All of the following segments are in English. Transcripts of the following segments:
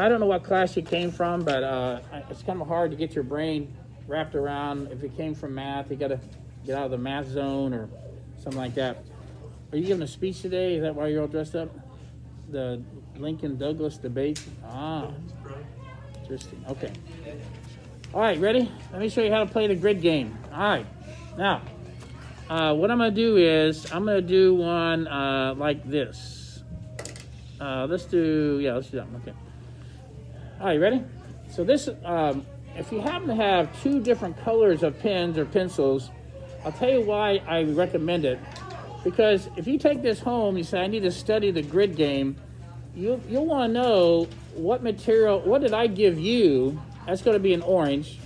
I don't know what class you came from, but it's kind of hard to get your brain wrapped around. If you came from math, you got to get out of the math zone or something like that. Are you giving a speech today? Is that why you're all dressed up? The Lincoln Douglas debate? Ah, interesting. Okay. All right, ready? Let me show you how to play the grid game. All right. Now, what I'm going to do is I'm going to do one like this. Let's do that. Okay. All right, ready? So this, if you happen to have two different colors of pens or pencils, I'll tell you why I recommend it. Because if you take this home, you say, I need to study the grid game, you'll want to know what material, what did I give you? That's going to be an orange.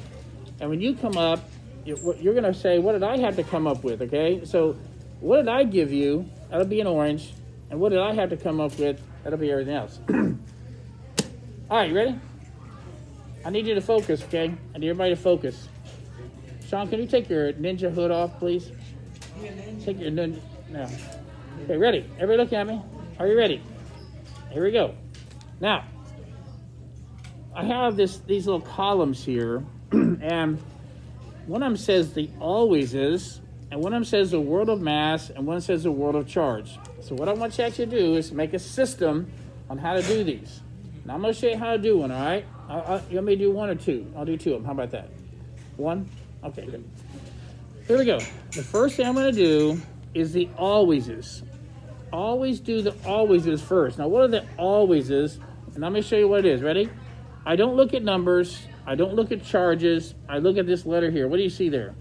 And when you come up, you're going to say, what did I have to come up with, okay? So what did I give you? That'll be an orange. And what did I have to come up with? That'll be everything else. All right, you ready? I need you to focus, okay? I need everybody to focus. Sean, can you take your ninja hood off, please? Take your ninja. No. Okay, ready? Everybody look at me. Are you ready? Here we go. Now, I have these little columns here, and one of them says the always is, and one of them says the world of mass, and one says the world of charge. So what I want you to do is make a system on how to do these. Now, I'm going to show you how to do one, all right? You want me to do one or two? I'll do two of them. How about that? One? Okay, good. Here we go. The first thing I'm going to do is the alwayses. Always do the alwayses first. Now, what are the alwayses? And let me show you what it is. Ready? I don't look at numbers. I don't look at charges. I look at this letter here. What do you see there?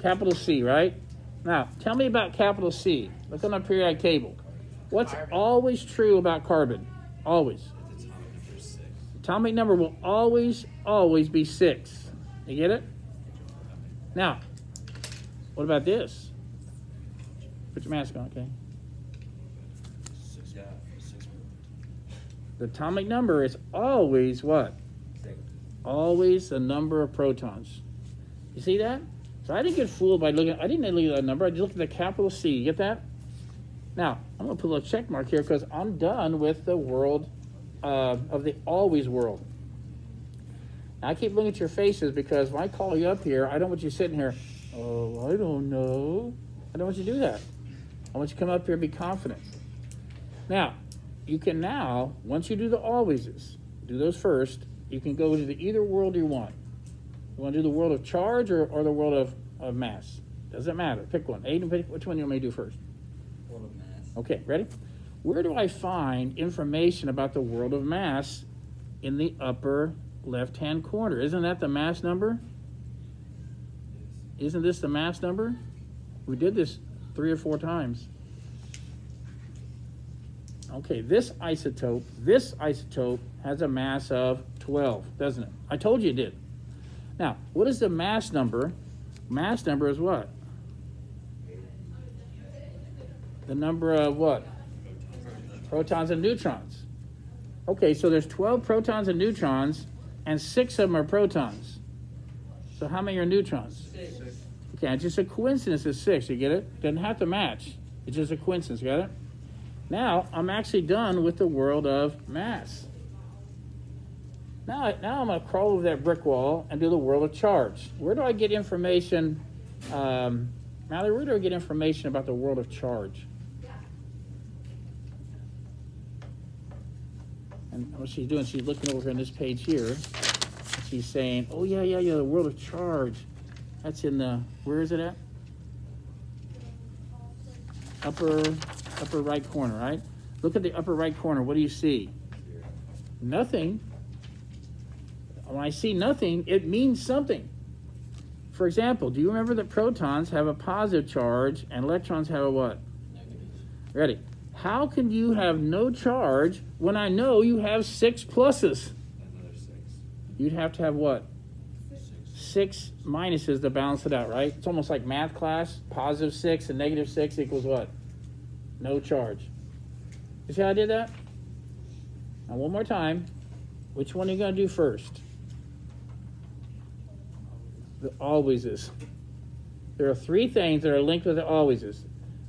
Capital C, right? Now, tell me about capital C. Look on the periodic table. What's always true about carbon? Always. Atomic number will always be 6. You get it? Now, what about this? Put your mask on, okay? The atomic number is always what? Always the number of protons. You see that? So I didn't get fooled by looking. I didn't look at that number. I just looked at the capital C. You get that? Now I'm going to put a little check mark here because I'm done with the world of the always world. Now, I keep looking at your faces because when I call you up here, I don't want you sitting here. Oh, I don't know. I don't want you to do that. I want you to come up here and be confident. Now, you can now, once you do the alwayses, do those first, you can go to either world you want. You want to do the world of charge or the world of mass? Doesn't matter. Pick one. Aiden, which one you want me to do first? World of mass. Okay, ready? Where do I find information about the world of mass? In the upper left-hand corner. Isn't that the mass number? Isn't this the mass number? We did this 3 or 4 times. Okay, this isotope has a mass of 12, doesn't it? I told you it did. Now, what is the mass number? Mass number is what? The number of what? Protons and neutrons. Okay, so there's 12 protons and neutrons, and 6 of them are protons. So how many are neutrons? 6. Okay, it's just a coincidence it's 6, you get it? Doesn't have to match. It's just a coincidence, got it? Now, I'm actually done with the world of mass. Now I'm going to crawl over that brick wall and do the world of charge. Where do I get information? Mallory, where do I get information about the world of charge? And what she's doing, she's looking over on this page here. She's saying, oh, yeah, the world of charge. That's in the, where is it at? Upper right corner, right? Look at the upper right corner. What do you see? Nothing. When I see nothing, it means something. For example, do you remember that protons have a positive charge and electrons have a what? Negative. Ready? How can you have no charge when I know you have 6 pluses? Another 6. You'd have to have what? 6 minuses to balance it out, right? It's almost like math class. Positive 6 and negative 6 equals what? No charge. You see how I did that? Now, one more time. Which one are you going to do first? The alwayses. There are 3 things that are linked with the alwayses.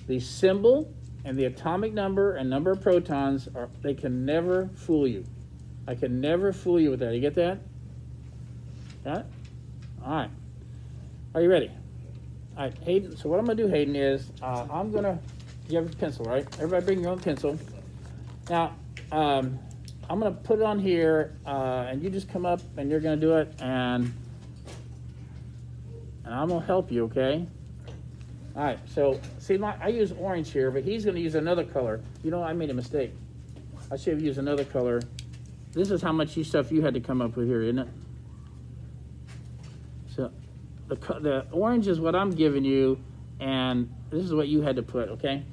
The symbol and the atomic number and number of protons, they can never fool you. I can never fool you with that. You get that? Got it? All right. Are you ready? All right, Hayden. So what I'm going to do, Hayden, is I'm going to, you have a pencil, right? Everybody bring your own pencil. Now, I'm going to put it on here, and you just come up, and you're going to do it, and I'm going to help you, okay? All right, so see, I use orange here, but he's going to use another color. You know, I made a mistake. I should have used another color. This is how much stuff you had to come up with here, isn't it? So the orange is what I'm giving you, and this is what you had to put, okay?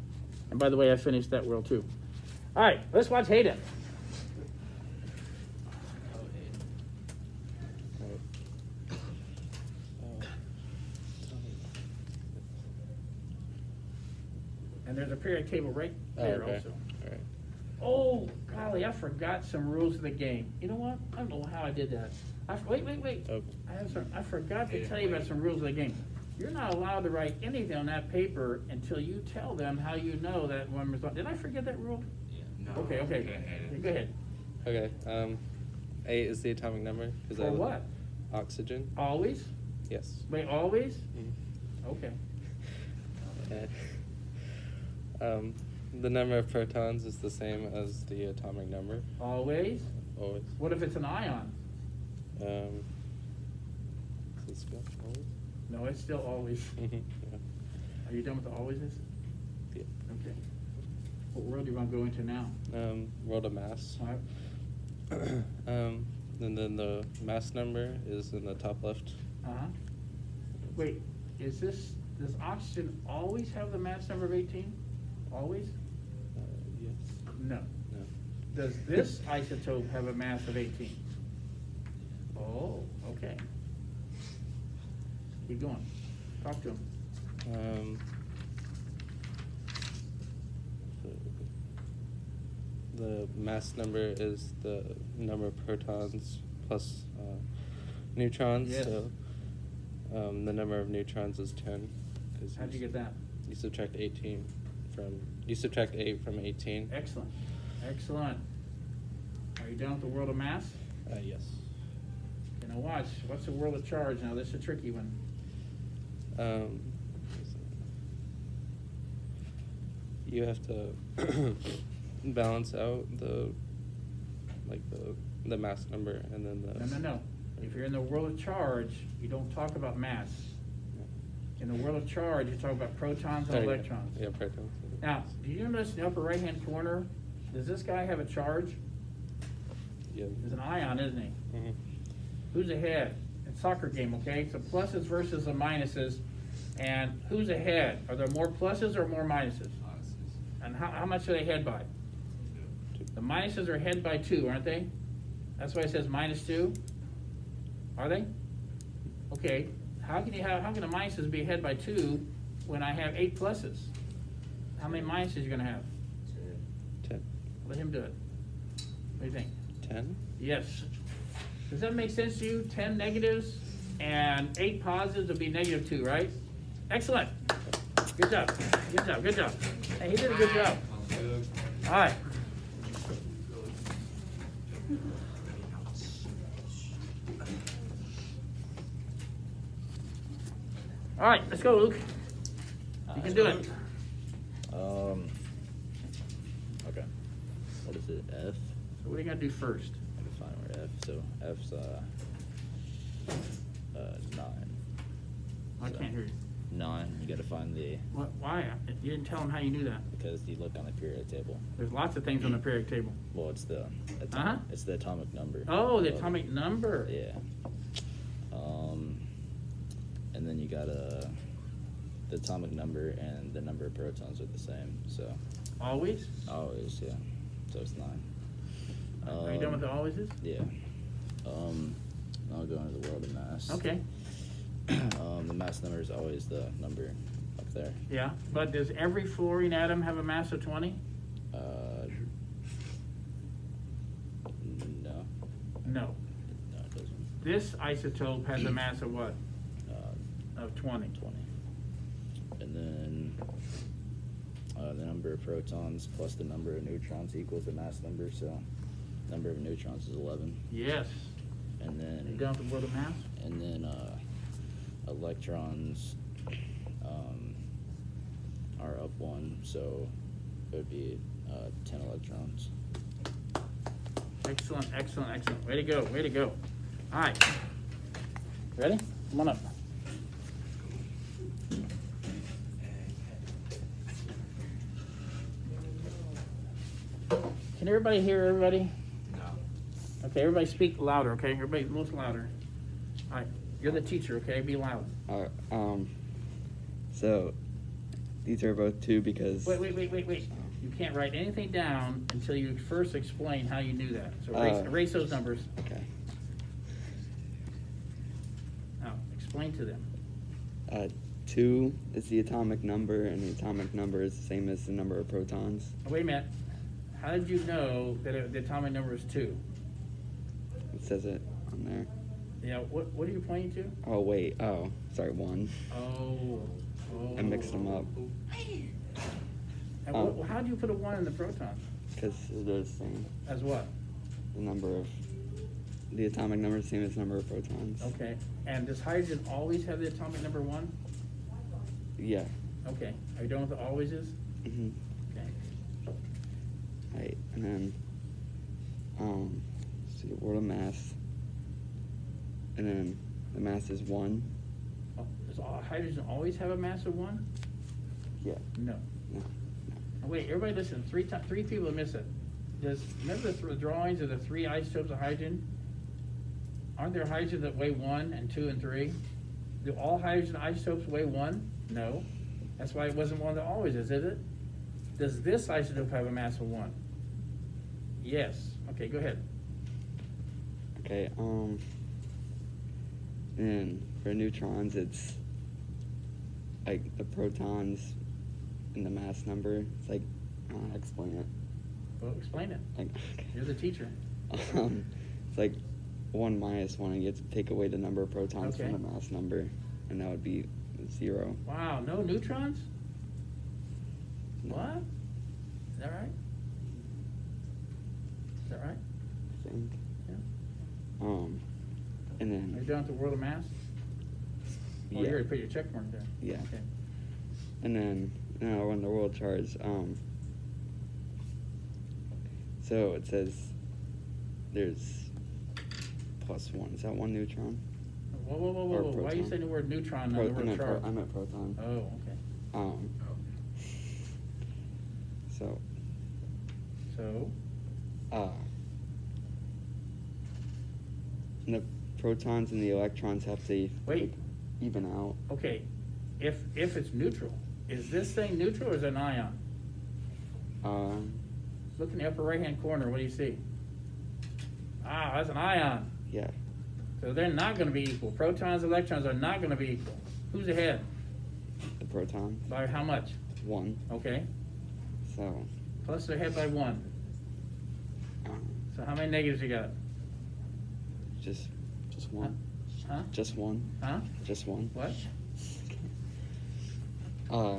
And by the way, I finished that world too. All right, let's watch Hayden. And there's a periodic table right there also. All right. Oh, golly, I forgot some rules of the game. You know what? I don't know how I did that. Wait. Oh. I forgot to tell you about some rules of the game. You're not allowed to write anything on that paper until you tell them how you know that one result. Did I forget that rule? Yeah. No. Okay. Go ahead. Okay. 8 is the atomic number. For what? Oxygen. Always? Yes. Wait, always? Mhm. Okay. The number of protons is the same as the atomic number. Always? Always. What if it's an ion? Is it still always? No, it's still always. Yeah. Are you done with the alwayses? Yeah. Okay. What world do you want to go into now? World of mass. All right. And then the mass number is in the top left. Uh-huh. Wait, does oxygen always have the mass number of 18? Always? Yes. No. No. Does this isotope have a mass of 18? Oh, okay. Keep going. Talk to him. The mass number is the number of protons plus neutrons. Yes. So the number of neutrons is 10. How'd you get that? You subtract 8 from 18. Excellent. Excellent. Are you done with the world of mass? Yes. Okay, now watch. What's the world of charge? Now, this is a tricky one. You have to balance out the mass number and then the. No. If you're in the world of charge, you don't talk about mass. In the world of charge, you talk about protons and electrons. Yeah, protons. Now, do you notice in the upper right-hand corner, does this guy have a charge? Yeah. There's an ion, isn't he? Mm-hmm. Who's ahead? It's a soccer game, okay? So pluses versus the minuses. And who's ahead? Are there more pluses or more minuses? And how much are they ahead by? 2. The minuses are ahead by 2, aren't they? That's why it says -2. Are they? Okay. How can the minuses be ahead by 2 when I have 8 pluses? How many minuses are you going to have? 10. Let him do it. What do you think? 10? Yes. Does that make sense to you? 10 negatives and 8 positives would be -2, right? Excellent. Good job. Hey, he did a good job. All right. All right, let's go, Luke. You can do it. Okay. What is it? F? So what are you going to do first? I can find where F. So F's 9. I So, can't hear you. 9. You got to find the What? Why? You didn't tell him how you knew that. because you look on the periodic table. There's lots of things on the periodic table. Well, it's the Uh-huh. it's the atomic number. Oh, the of- atomic number. Yeah. And then you got the atomic number and the number of protons are the same. So Always? always, yeah. So it's 9. Are you done with the alwayses? Yeah. I'll go into the world of mass. Okay. The mass number is always the number up there. Yeah, but does every fluorine atom have a mass of 20? No. No. No, it doesn't. This isotope has a mass of what? Of 20. 20. And then the number of protons plus the number of neutrons equals the mass number. So number of neutrons is 11. Yes. And You then done with the world of mass? and then electrons are up 1, so it would be 10 electrons. Excellent, excellent, excellent. Way to go, way to go. All right. Ready? Come on up. Can everybody hear everybody? No. Okay, everybody speak louder, okay? Everybody most louder. All right, you're the teacher, okay? Be loud. So these are both 2 because Wait. You can't write anything down until you first explain how you knew that. So erase those numbers. okay. Now, explain to them. 2 is the atomic number, and the atomic number is the same as the number of protons. Oh, wait a minute. How did you know that the atomic number is 2? It says it on there. Yeah, what are you pointing to? Oh wait. Oh, sorry. 1. Oh. I mixed them up And how do you put a 1 in the proton? because they're the same. As what? The number of the atomic number is the same as the number of protons. Okay. And does hydrogen always have the atomic number 1? Yeah. Okay. Are you done with the always is? Mhm. Okay. Right. And then let's see, world of mass. And then the mass is 1. Oh, does hydrogen always have a mass of 1? Yeah. No. No. Oh, wait, everybody listen. Three people miss it. Remember the drawings of the 3 isotopes of hydrogen? Aren't there hydrogens that weigh 1 and 2 and 3? Do all hydrogen isotopes weigh 1? No. That's why it wasn't one that always is it? Does this isotope have a mass of 1? Yes. Okay, go ahead. Okay. And for neutrons, it's like the protons and the mass number. It's like, explain it. Well, explain it. Like, okay. You're the teacher. It's like 1 minus 1, and you have to take away the number of protons Okay. from the mass number, and that would be 0. Wow, no neutrons? No. What? Is that right? Is that right? I think. Yeah. And Are you then, done with the world of mass? Oh, you yeah. already put your check mark there. Yeah. Okay. And then now on the world charts, so it says there's +1. Is that 1 neutron? Whoa. Or Why are you proton. saying the word neutron on the I word meant chart? I meant proton. Oh, okay. So, So, the protons and the electrons have to Wait. even out. okay, if it's neutral, is this thing neutral or is it an ion? Look in the upper right-hand corner, what do you see? Ah, that's an ion. Yeah, So they're not going to be equal. Protons, electrons are not going to be equal. Who's ahead? the proton, By how much? 1. Okay. So, Plus they're ahead by 1. um, So how many negatives you got? just 1. Huh? Just 1. Huh? Just 1. What? Uh,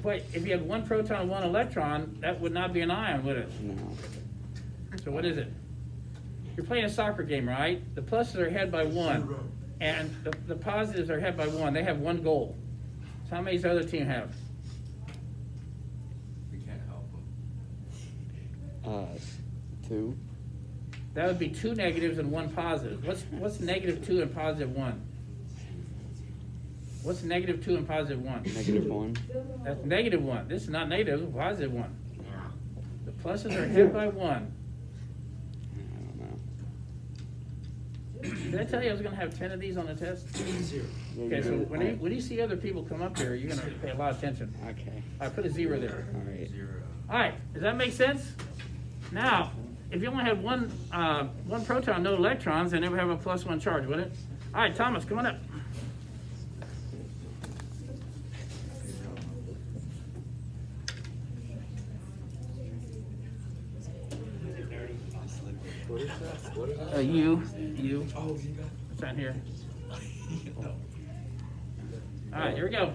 Wait, if you had 1 proton and 1 electron, that would not be an ion, would it? no. So what is it? You're playing a soccer game, right? The pluses are ahead by 1, and the positives are ahead by 1. They have 1 goal. So how many does the other team have? We can't help them. 2. That would be 2 negatives and 1 positive. What's negative 2 and positive 1? What's negative 2 and positive 1? -1. That's negative 1. This is not negative, it's positive 1. The pluses are ahead by 1. I don't know. Did I tell you I was going to have 10 of these on the test? Zero. Okay, so when you see other people come up here, you're going to pay a lot of attention. Okay. I put a 0 there. All right. Zero. All right, does that make sense? Now, if you only had one proton, no electrons, then it would have a +1 charge, wouldn't it? All right, Thomas, come on up. What is that? What is that? You. Oh, you got. What's on here? All right, here we go.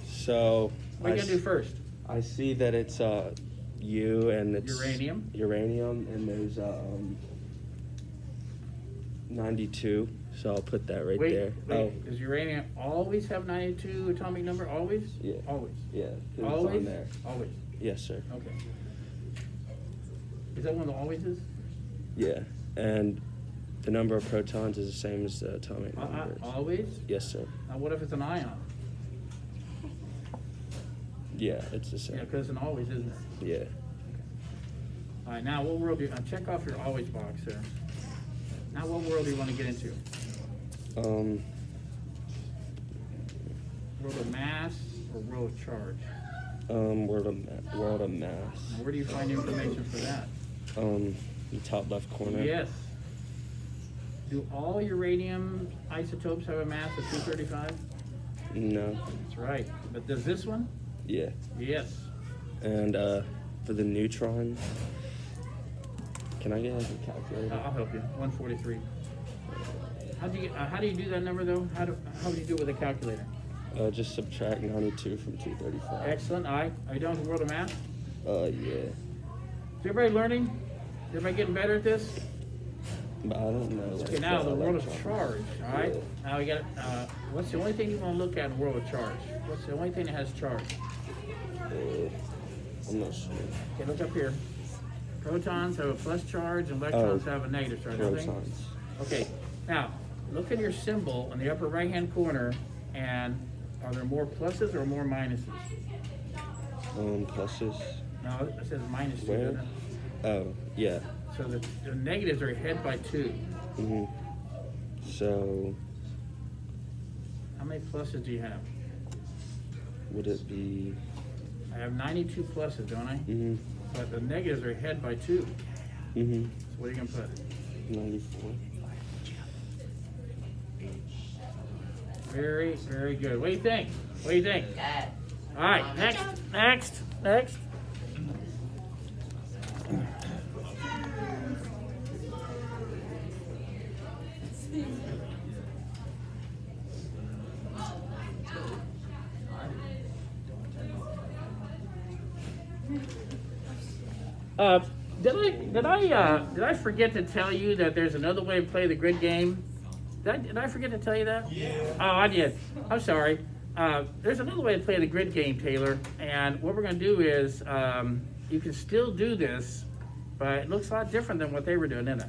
So What are you I going to do s- first? I see that it's U, and it's Uranium. Uranium, and there's 92. So I'll put that right Wait, there. wait. Does uranium always have 92 atomic number? Always? Yeah. Always. Yeah, 'cause it's Always? on there. Always. Yes, sir. Okay. Is that one of the always is? Yeah, and the number of protons is the same as the atomic number. Always? Yes, sir. Now what if it's an ion? Yeah, it's the Yeah, same. because an always, isn't it? Yeah. All right, now what world do you, check off your always box there. Now what world do you want to get into? Um, World of mass or world of charge? world of mass. Where do you find information for that? The top left corner. Yes. Do all uranium isotopes have a mass of 235? No. That's right. But does this one? Yeah. Yes. And for the neutron, can I get like a calculator? I'll help you. 143. How do you do that number though? How do you do it with a calculator? Just subtract 92 from 235. Excellent. All right. Are you done with the world of math? Yeah. Is everybody learning? Is everybody getting better at this? But I don't know. Like, Okay, now the world of electron. charge, all right? Yeah. Now we got, what's the only thing you want to look at in world of charge? What's the only thing that has charge? I'm not sure. Okay, look up here. Protons have a plus charge and electrons have a negative charge. I think. Protons. Okay, now look at your symbol in the upper right-hand corner, and are there more pluses or more minuses? Pluses. No, it says minus 2, Where? doesn't it? Oh, yeah. So the negatives are ahead by 2. Mm-hmm. So, How many pluses do you have? would it be... I have 92 pluses, don't I? Mm-hmm. But the negatives are ahead by 2. Mm-hmm. So what are you gonna put? 94. Very, very good. What do you think? What do you think? All right, next. Did I forget to tell you that there's another way to play the grid game? Did I forget to tell you that? Yeah. Oh, I did. I'm sorry. There's another way to play the grid game, Taylor. And what we're going to do is, you can still do this, but it looks a lot different than what they were doing, isn't it?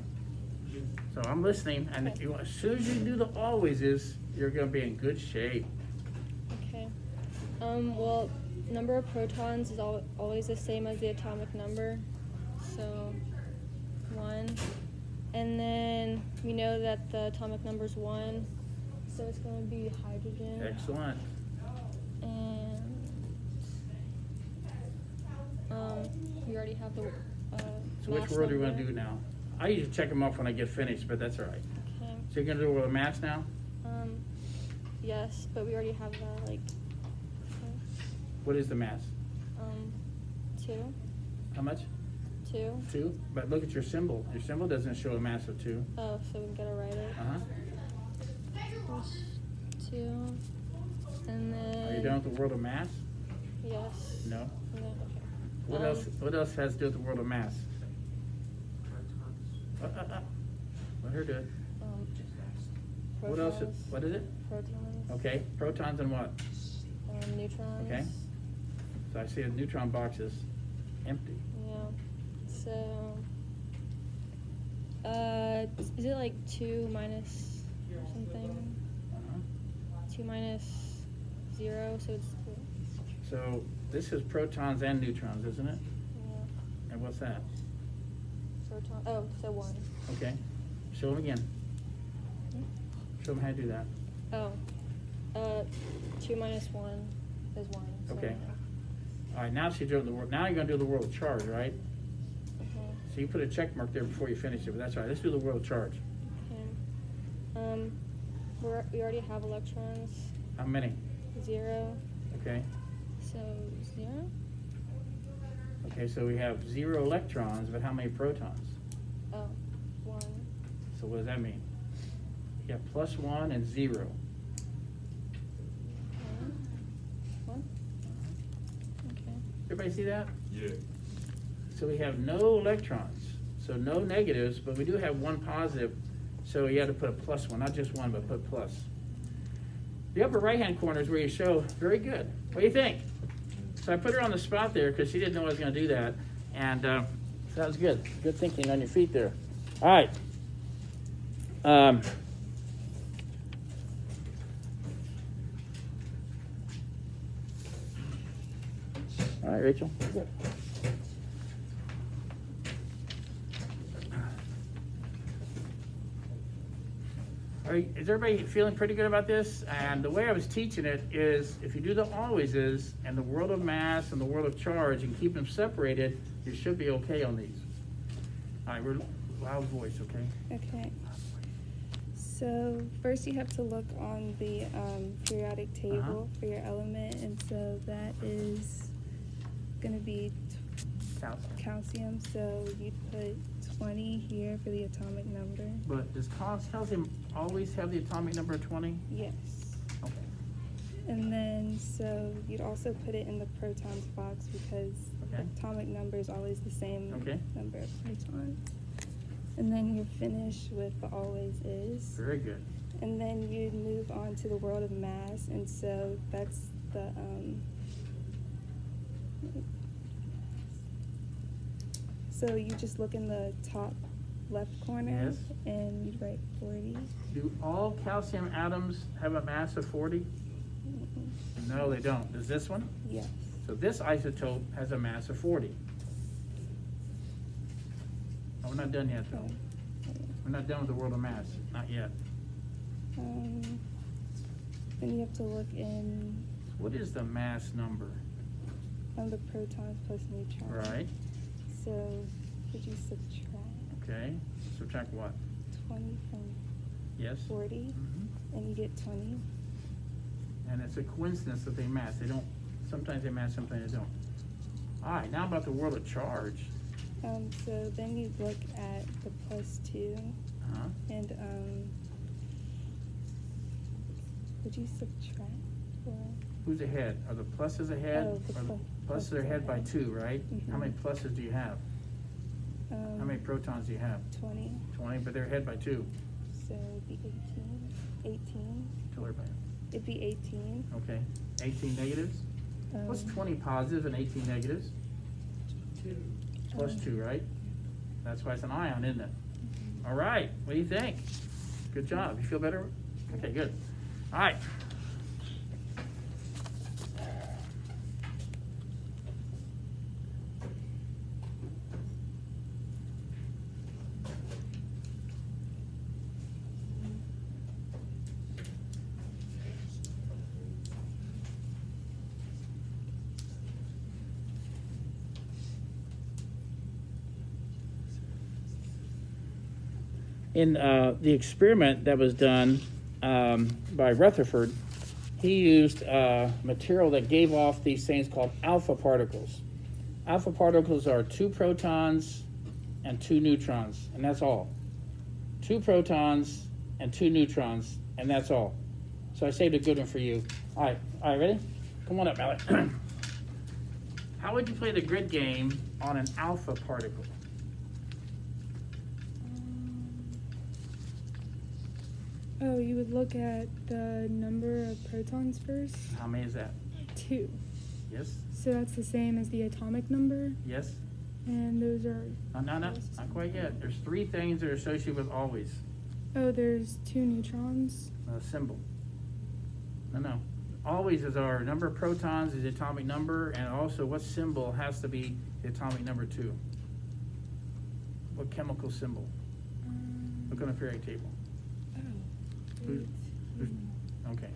So I'm listening, and if you, as soon as you do the alwayses, you're going to be in good shape. Okay. Well, number of protons is always the same as the atomic number. So, 1. And then we know that the atomic number is 1. So it's going to be hydrogen. Excellent. And we already have the So which mass world do you want to number. do now? I usually check them off when I get finished, but that's all right. Okay. So you're going to do it with a mass now? Yes, but we already have that, like, What is the mass? 2. How much? 2. 2? But look at your symbol. Your symbol doesn't show a mass of 2. Oh, so we gotta write it. Uh-huh. 2. And then. Are you done with the world of mass? Yes. No. No, okay. What else? What else has to do with the world of mass? Let her do it. What else? Protons, What is it? Protons. Okay, protons and what? Neutrons. Okay. So I see a neutron box is empty. Yeah. So. Is it like 2 minus something? Uh-huh. 2 minus 0, so it's. So this is protons and neutrons, isn't it? Yeah. And what's that? Proton. Oh, so 1. Okay. Show them again. Show them how to do that. Oh. 2 minus 1 is 1. So Okay. All right. Now she's doing the world. Now you're going to do the world of charge, right? Okay. So you put a check mark there before you finish it, but that's all right. Let's do the world of charge. Okay. We already have electrons. How many? 0. Okay. So 0. Okay, so we have 0 electrons, but how many protons? Oh, 1. So what does that mean? You have plus 1 and 0. 1. Okay. Everybody see that? Yeah. So we have no electrons, so no negatives, but we do have one positive, so you have to put a plus one, not just one, but put plus. The upper right-hand corner is where you show, very good. What do you think? So I put her on the spot there because she didn't know I was going to do that, and so that was good. Good thinking on your feet there. All right. All right, Rachel. Good. Is everybody feeling pretty good about this? And the way I was teaching it is, if you do the alwayses and the world of mass and the world of charge and keep them separated, you should be okay on these. All right, we're loud voice, okay? Okay. So first you have to look on the periodic table for your element, and so that is going to be calcium. So you'd put 20 here for the atomic number. But does calcium always have the atomic number of 20? Yes. Okay. And then so you'd also put it in the protons box because Okay. the atomic number is always the same Okay. number of protons. And then you're finished with the always is. Very good. And then you'd move on to the world of mass, and so that's the so you just look in the top left corner Yes. and you'd write 40. Do all calcium atoms have a mass of 40? No, they don't. Does this one? Yes. So this isotope has a mass of 40. Oh, we're not done yet, though. We're not done with the world of mass. Not yet. Then you have to look in What is the mass number? on the protons plus neutrons. Right. So would you subtract Okay. Subtract what? 20 from Yes. 40, Mhm. and you get 20? And it's a coincidence that they mass. They don't. Sometimes they mass, sometimes they don't. All right. Now about the world of charge. So then you look at the +2, Uh-huh. and would you subtract? Or, Who's ahead? Are the pluses ahead? Oh, the Or the pluses pluses are ahead by ahead. 2, right? How Mhm. many pluses do you have? How many protons do you have? 20, 20, but they're ahead by 2. so it'd be 18. 18. Tell everybody. It'd be 18. Okay. 18 negatives? What's 20 positives and 18 negatives? 2. Plus 2, right? That's why it's an ion, isn't it? All right. What do you think? Good job. You feel better? Okay, good. All right. In the experiment that was done by Rutherford, he used material that gave off these things called alpha particles. Alpha particles are 2 protons and 2 neutrons, and that's all. 2 protons and 2 neutrons, and that's all. So I saved a good one for you. All right, ready? Come on up, Alec. How would you play the grid game on an alpha particle? Oh, you would look at the number of protons first. How many is that? 2. Yes? So that's the same as the atomic number, Yes? and those are. No, not quite yet. There's 3 things that are associated with always. Oh, there's 2 neutrons. A symbol. No. Always is our number of protons, is the atomic number, and also what symbol has to be the atomic number 2? What chemical symbol? Look on the periodic table. Who's- Okay.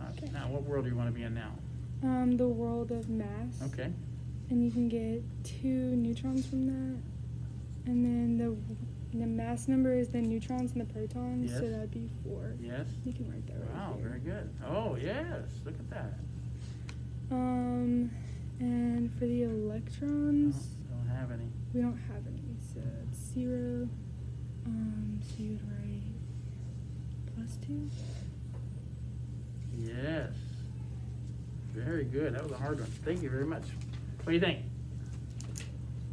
Okay, now what world do you want to be in now? The world of mass. Okay. And you can get 2 neutrons from that. And then the mass number is the neutrons and the protons, Yes. so that'd be 4. Yes? You can write that right Wow, here. very good. Oh, yes. Look at that. And for the electrons, Don't have any. we don't have any, so it's 0. So you'd write +2. Yes. Very good. That was a hard one. Thank you very much. What do you think?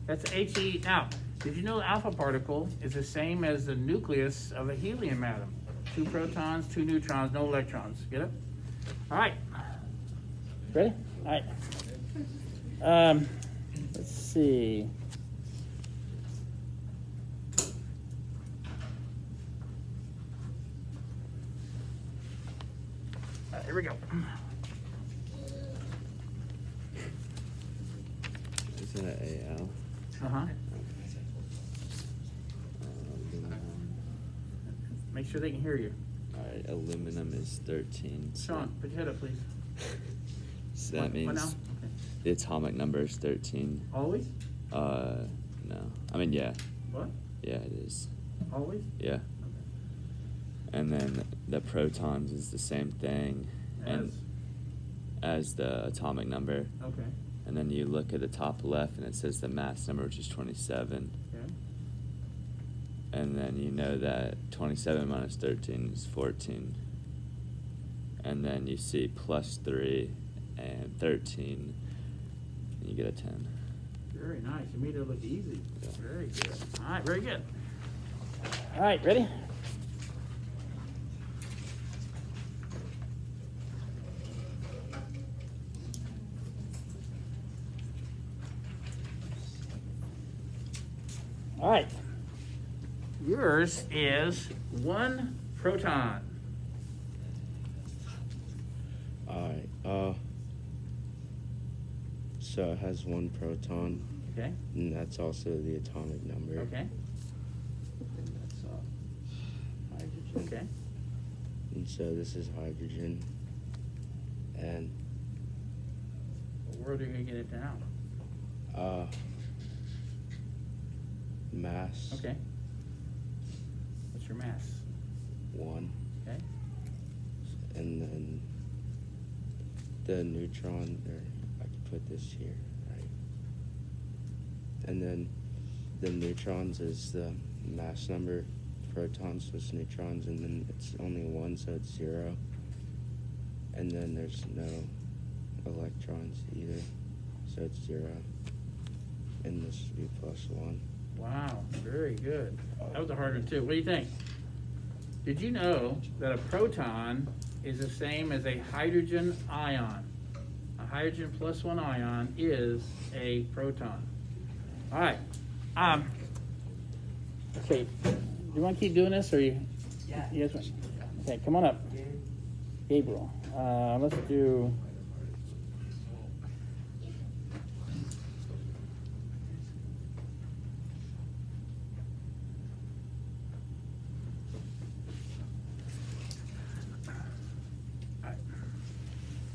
That's He. Now, did you know the alpha particle is the same as the nucleus of a helium atom? 2 protons, 2 neutrons, no electrons. Get it? All right. Ready? All right. Let's see. All right, here we go. Is that an AL? Uh-huh. Make sure they can hear you. Alright, aluminum is 13. Sean, put your head up, please. So that What now? means Okay. the atomic number is 13. Always? No. I mean, yeah. What? Yeah, it is. Always? Yeah. And then the protons is the same thing as the atomic number. Okay. And then you look at the top left and it says the mass number, which is 27. Okay. And then you know that 27 minus 13 is 14. And then you see plus 3 and 13, and you get a 10. Very nice. You made it look easy. Yeah. Very good. All right, very good. All right, ready? All right. Yours is 1 proton. Alright, so it has 1 proton, Okay. and that's also the atomic number. Okay. And that's hydrogen. Okay. And so this is hydrogen. And Where are you going to get it down? mass Okay. What's your mass? 1. Okay. And then the neutron, or I can put this here, right? And then the neutrons is the mass number, protons plus neutrons, and then it's only 1, so it's 0. And then there's no electrons either, so it's 0. And this would be plus 1. Wow, very good. That was a hard one too. What do you think? Did you know that a proton is the same as a hydrogen ion? A hydrogen plus 1 ion is a proton. All right. Okay. You want to keep doing this, or you? Yeah. You guys want? Okay, come on up, Gabriel. Let's do.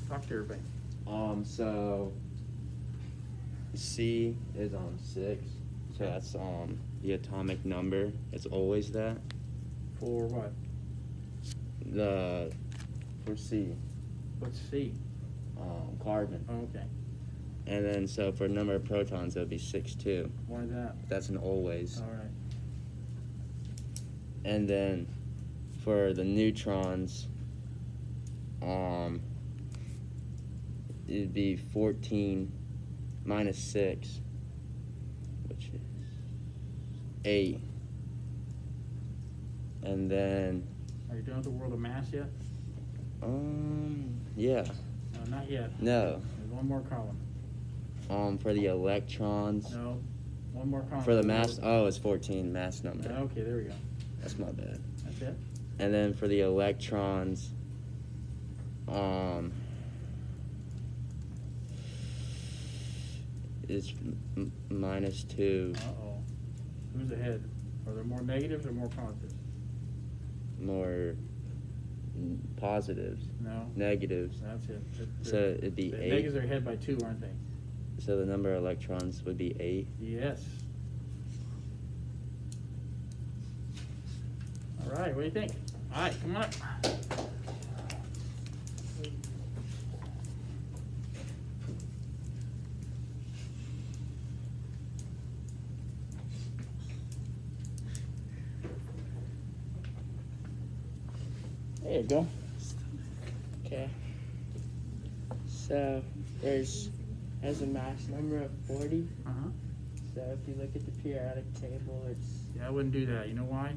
Talk to everybody. So C is on 6. So that's the atomic number. It's always that. For what? For C, What's C? carbon. Oh, okay. And then so for number of protons, it would be 6 too. Why that? That's an always. All right. And then for the neutrons, it'd be 14 minus 6, which is 8. And then, Are you done with the world of mass yet? yeah, No, not yet. no. There's one more column. For the electrons, No, one more column. for the mass, oh, it's 14 mass number. Okay, there we go. That's my bad. That's it. And then for the electrons, it's minus 2, Uh-oh. Who's ahead? Are there more negatives or more positives? more positives, No, negatives. that's it. So it'd be The 8. negatives are ahead by 2, aren't they? So the number of electrons would be 8. Yes. All right, what do you think? All right, come on up. There you go. Okay. So has a mass number of 40. Uh-huh. So if you look at the periodic table, it's Yeah, I wouldn't do that. You know why?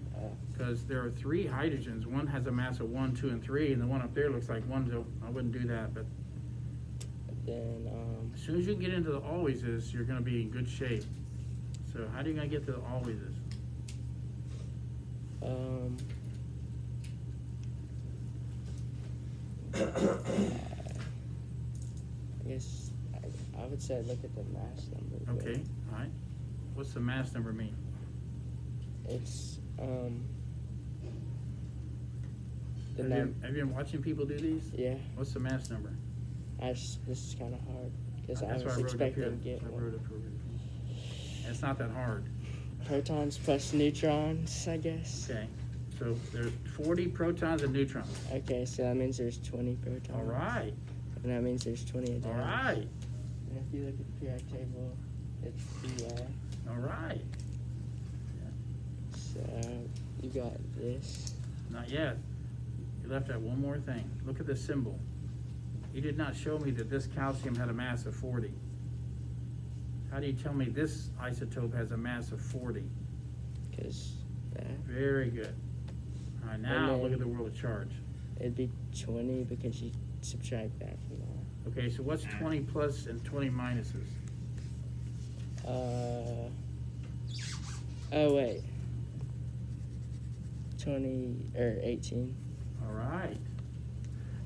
Because there are 3 hydrogens. One has a mass of 1, 2, and 3, and the one up there looks like 1, so I wouldn't do that. But then as soon as you get into the alwayses, you're going to be in good shape. So how are you going to get to the alwayses? I guess I would say look at the mass number. but Okay, all right. What's the mass number mean? It's the Have you been watching people do these? yeah. What's the mass number? This is kind of hard because I That's why was I wrote it up expecting here. to get I one. wrote it for you. And it's not that hard. Protons plus neutrons, I guess. Okay, so there's 40 protons and neutrons. Okay, so that means there's 20 protons. All right, And that means there's 20 atoms. all right, And if you look at the periodic table, it's Br. all right. So you got this. Not yet. You left out one more thing. Look at the symbol. You did not show me that this calcium had a mass of 40. How do you tell me this isotope has a mass of 40? Because that. Very good. All right, now then- look at the world of charge. It'd be 20 because you subtract that from that. Okay, so what's 20 plus and 20 minuses? Oh wait. 20 or 18. All right.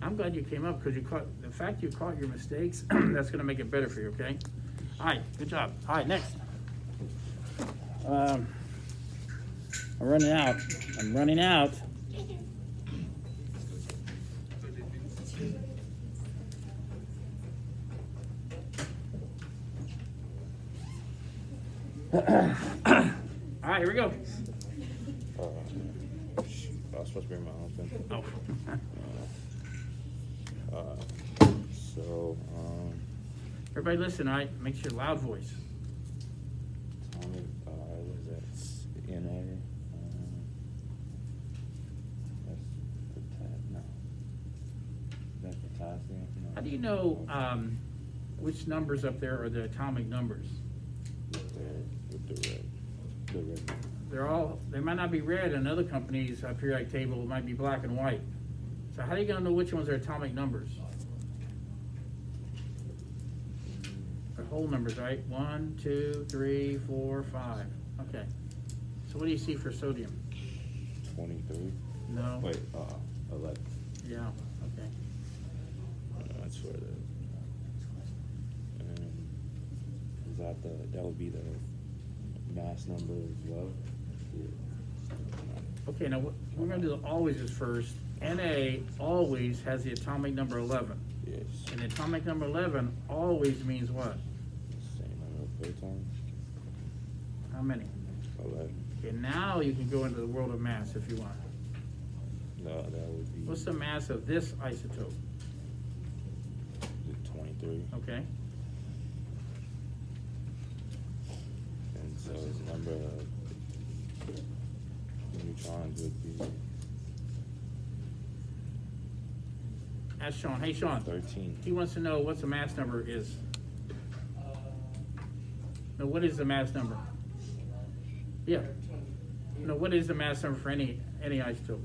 I'm glad you came up because the fact you caught your mistakes, that's going to make it better for you, okay? All right, good job. All right, next. I'm running out. I'm running out. All right, here we go. I was supposed to bring my own pen. Oh. So, Everybody listen, all right? Make sure loud voice. atomic, what is that? Na. No. Is that potassium? No. How do you know which numbers up there are the atomic numbers? With the red. The red. They might not be red, and other companies' periodic table might be black and white. So how are you going to know which ones are atomic numbers? They're whole numbers, right? 1, 2, 3, 4, 5. Okay. So what do you see for sodium? 23. No. Wait, 11. Yeah, okay. That's for the. Is that would be the mass number as well? Okay, now we're going to do the alwayses first. Na always has the atomic number 11. Yes. And the atomic number 11 always means what? Same number of protons. How many? 11. Okay, now you can go into the world of mass if you want. No, that would be. What's the mass of this isotope? 23. Okay. And so the number of neutrons would be Ask Sean. Hey, Sean. 13. He wants to know what the mass number is. No, what is the mass number? Yeah. No, what is the mass number for any isotope?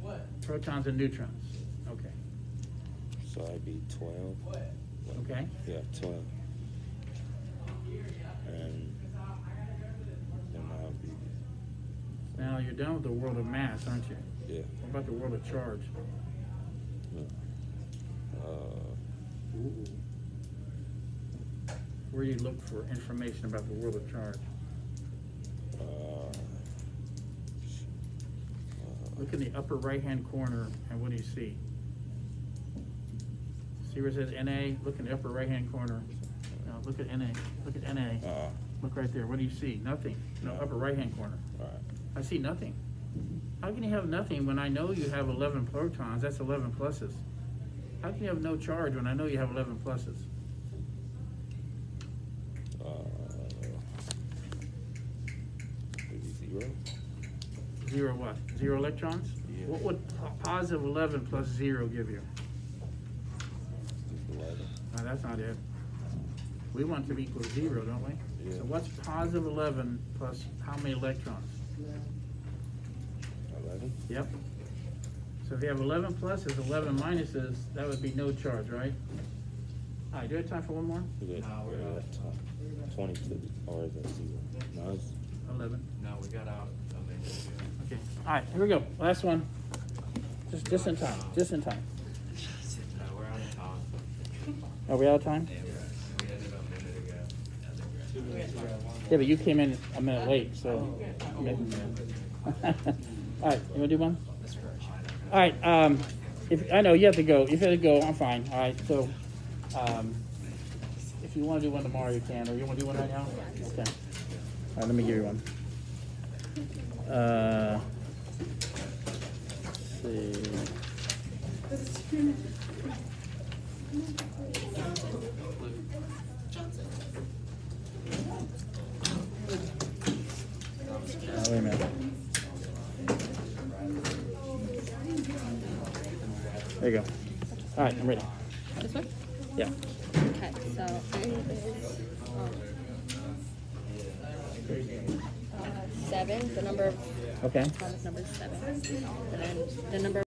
12. Protons and neutrons. Okay. So I'd be 12. Okay. Yeah, 12. And then that would be. Now you're done with the world of mass, aren't you? Yeah. What about the world of charge? Where do you look for information about the world of charge? Look in the upper right-hand corner, and what do you see? See where it says NA? Look in the upper right-hand corner. Now look at NA. Look at NA. Look right there. What do you see? Nothing. No, upper right-hand corner. I see nothing. How can you have nothing when I know you have 11 protons? That's 11 pluses. How can you have no charge when I know you have 11 pluses? Maybe 0. 0 what? 0 electrons? What would positive 11 plus 0 give you? 11. No, that's not it. We want it to equal 0, don't we? Yeah. So what's positive 11 plus how many electrons? 11. Yep. So if you have 11 pluses, 11 minuses, that would be no charge, right? All right, do you have time for one more? We got, No, we're we're out. at 22, or is it 0? No, it's 11. No, we got out a minute ago. Okay. All right, here we go. Last one. Just in time. Just in time. No, we're out of time. Are we out of time? We ended a minute ago. Yeah, but you came in a minute late, so. Okay. All right, you wanna do one? All right, if, I know you have to go. If you have to go, I'm fine. All right, so, if you wanna do one tomorrow, you can, or you wanna do one right now? Okay. All right, let me give you one. Let's see. Wait a minute. There you go. All right, I'm ready. This one? Yeah. Okay, so it is 7, the number of Okay. atomic number is 7. And then the number